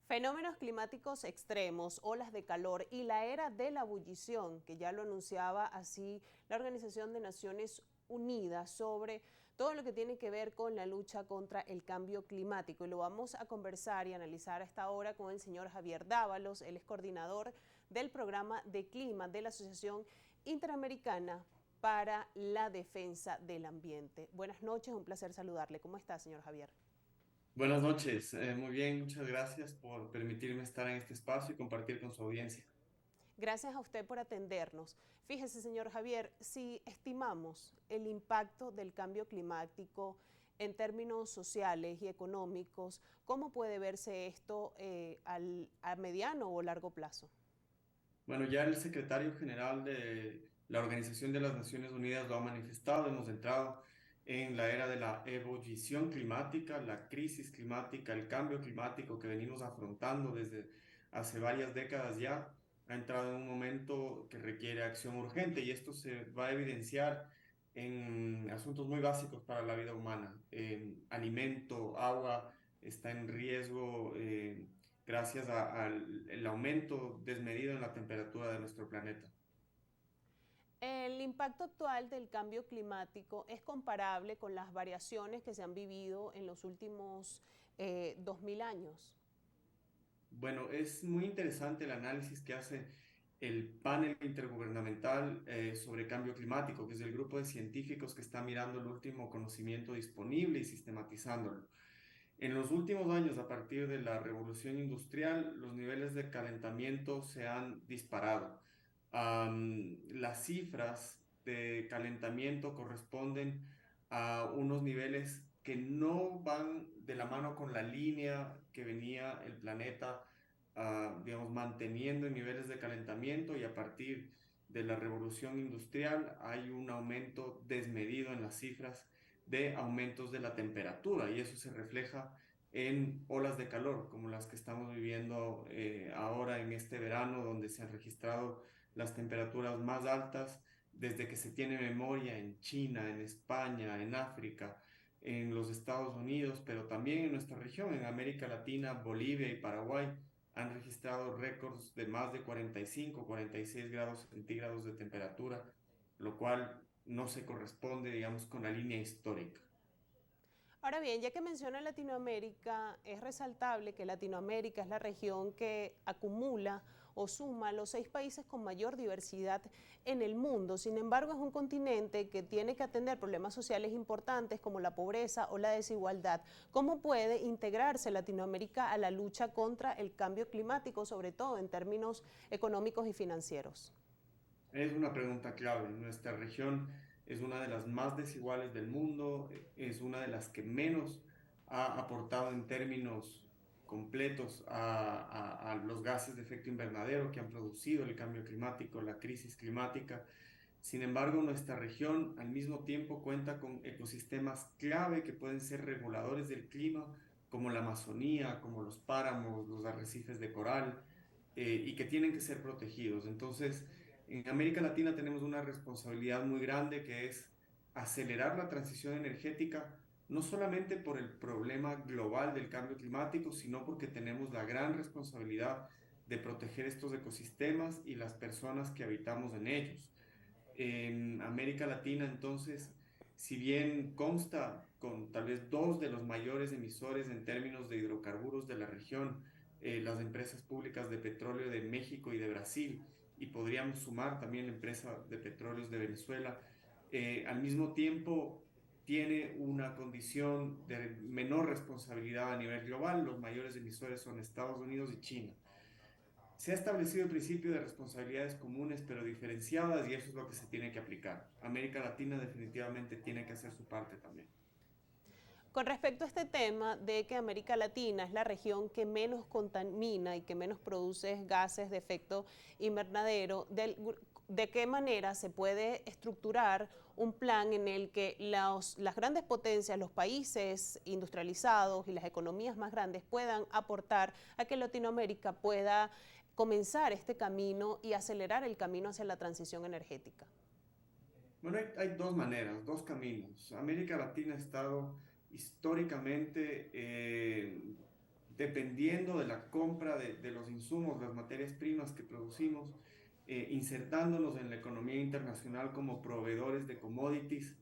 Fenómenos climáticos extremos, olas de calor y la era de la ebullición, que ya lo anunciaba así la Organización de Naciones Unidas sobre todo lo que tiene que ver con la lucha contra el cambio climático. Y lo vamos a conversar y analizar a esta hora con el señor Javier Dávalos, él es coordinador del programa de clima de la Asociación Interamericana para la Defensa del Ambiente. Buenas noches, un placer saludarle. ¿Cómo está, señor Javier? Buenas noches, muy bien, muchas gracias por permitirme estar en este espacio y compartir con su audiencia. Gracias a usted por atendernos. Fíjese, señor Javier, si estimamos el impacto del cambio climático en términos sociales y económicos, ¿cómo puede verse esto a mediano o largo plazo? Bueno, ya el secretario general de la Organización de las Naciones Unidas lo ha manifestado, hemos entrado en la era de la ebullición climática, la crisis climática, el cambio climático que venimos afrontando desde hace varias décadas ya, ha entrado en un momento que requiere acción urgente y esto se va a evidenciar en asuntos muy básicos para la vida humana. Alimento, agua está en riesgo. Gracias al el aumento desmedido en la temperatura de nuestro planeta. El impacto actual del cambio climático es comparable con las variaciones que se han vivido en los últimos 2000 años. Bueno, es muy interesante el análisis que hace el panel intergubernamental sobre cambio climático, que es el grupo de científicos que está mirando el último conocimiento disponible y sistematizándolo. En los últimos años, a partir de la revolución industrial, los niveles de calentamiento se han disparado. Las cifras de calentamiento corresponden a unos niveles que no van de la mano con la línea que venía el planeta, digamos, manteniendo en niveles de calentamiento, y a partir de la revolución industrial hay un aumento desmedido en las cifras de aumentos de la temperatura, y eso se refleja en olas de calor como las que estamos viviendo ahora en este verano, donde se han registrado las temperaturas más altas desde que se tiene memoria en China, en España, en África, en los Estados Unidos, pero también en nuestra región, en América Latina. Bolivia y Paraguay han registrado récords de más de 45, 46 grados centígrados de temperatura, lo cual no se corresponde, digamos, con la línea histórica. Ahora bien, ya que menciona Latinoamérica, es resaltable que Latinoamérica es la región que acumula o suma los 6 países con mayor diversidad en el mundo. Sin embargo, es un continente que tiene que atender problemas sociales importantes como la pobreza o la desigualdad. ¿Cómo puede integrarse Latinoamérica a la lucha contra el cambio climático, sobre todo en términos económicos y financieros? Es una pregunta clave. Nuestra región es una de las más desiguales del mundo, es una de las que menos ha aportado en términos completos a los gases de efecto invernadero que han producido el cambio climático, la crisis climática. Sin embargo, nuestra región al mismo tiempo cuenta con ecosistemas clave que pueden ser reguladores del clima, como la Amazonía, como los páramos, los arrecifes de coral, y que tienen que ser protegidos. Entonces, en América Latina tenemos una responsabilidad muy grande, que es acelerar la transición energética, no solamente por el problema global del cambio climático, sino porque tenemos la gran responsabilidad de proteger estos ecosistemas y las personas que habitamos en ellos. En América Latina, entonces, si bien consta con tal vez dos de los mayores emisores en términos de hidrocarburos de la región, las empresas públicas de petróleo de México y de Brasil, y podríamos sumar también la empresa de petróleos de Venezuela, al mismo tiempo tiene una condición de menor responsabilidad a nivel global. Los mayores emisores son Estados Unidos y China. Se ha establecido el principio de responsabilidades comunes pero diferenciadas, y eso es lo que se tiene que aplicar. América Latina definitivamente tiene que hacer su parte también. Con respecto a este tema de que América Latina es la región que menos contamina y que menos produce gases de efecto invernadero, ¿de qué manera se puede estructurar un plan en el que las grandes potencias, los países industrializados y las economías más grandes puedan aportar a que Latinoamérica pueda comenzar este camino y acelerar el camino hacia la transición energética? Bueno, hay dos maneras, dos caminos. América Latina ha estado históricamente dependiendo de la compra de los insumos, las materias primas que producimos, insertándonos en la economía internacional como proveedores de commodities,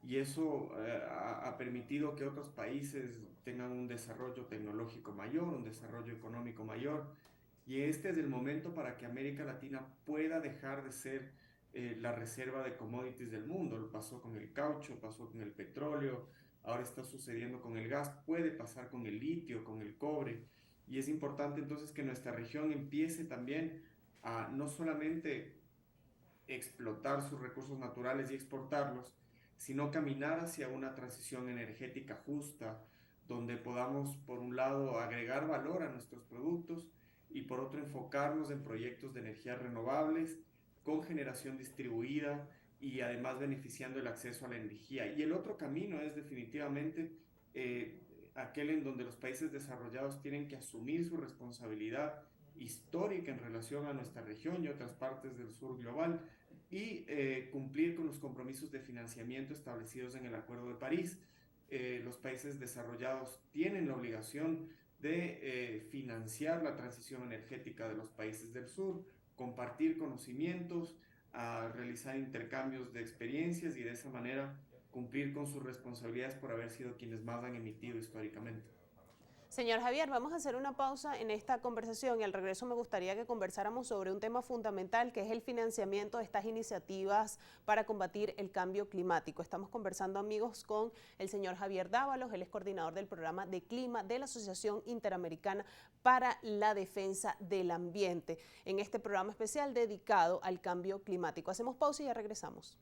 y eso ha permitido que otros países tengan un desarrollo tecnológico mayor, un desarrollo económico mayor, y este es el momento para que América Latina pueda dejar de ser la reserva de commodities del mundo. Lo pasó con el caucho, pasó con el petróleo, ahora está sucediendo con el gas, puede pasar con el litio, con el cobre, y es importante entonces que nuestra región empiece también a no solamente explotar sus recursos naturales y exportarlos, sino caminar hacia una transición energética justa, donde podamos, por un lado, agregar valor a nuestros productos y por otro, enfocarnos en proyectos de energías renovables con generación distribuida y además beneficiando el acceso a la energía. Y el otro camino es definitivamente aquel en donde los países desarrollados tienen que asumir su responsabilidad histórica en relación a nuestra región y otras partes del sur global, y cumplir con los compromisos de financiamiento establecidos en el Acuerdo de París. Los países desarrollados tienen la obligación de financiar la transición energética de los países del sur, compartir conocimientos, a realizar intercambios de experiencias y de esa manera cumplir con sus responsabilidades por haber sido quienes más han emitido históricamente. Señor Javier, vamos a hacer una pausa en esta conversación y al regreso me gustaría que conversáramos sobre un tema fundamental que es el financiamiento de estas iniciativas para combatir el cambio climático. Estamos conversando, amigos, con el señor Javier Dávalos, él es coordinador del programa de clima de la Asociación Interamericana para la Defensa del Ambiente, en este programa especial dedicado al cambio climático. Hacemos pausa y ya regresamos.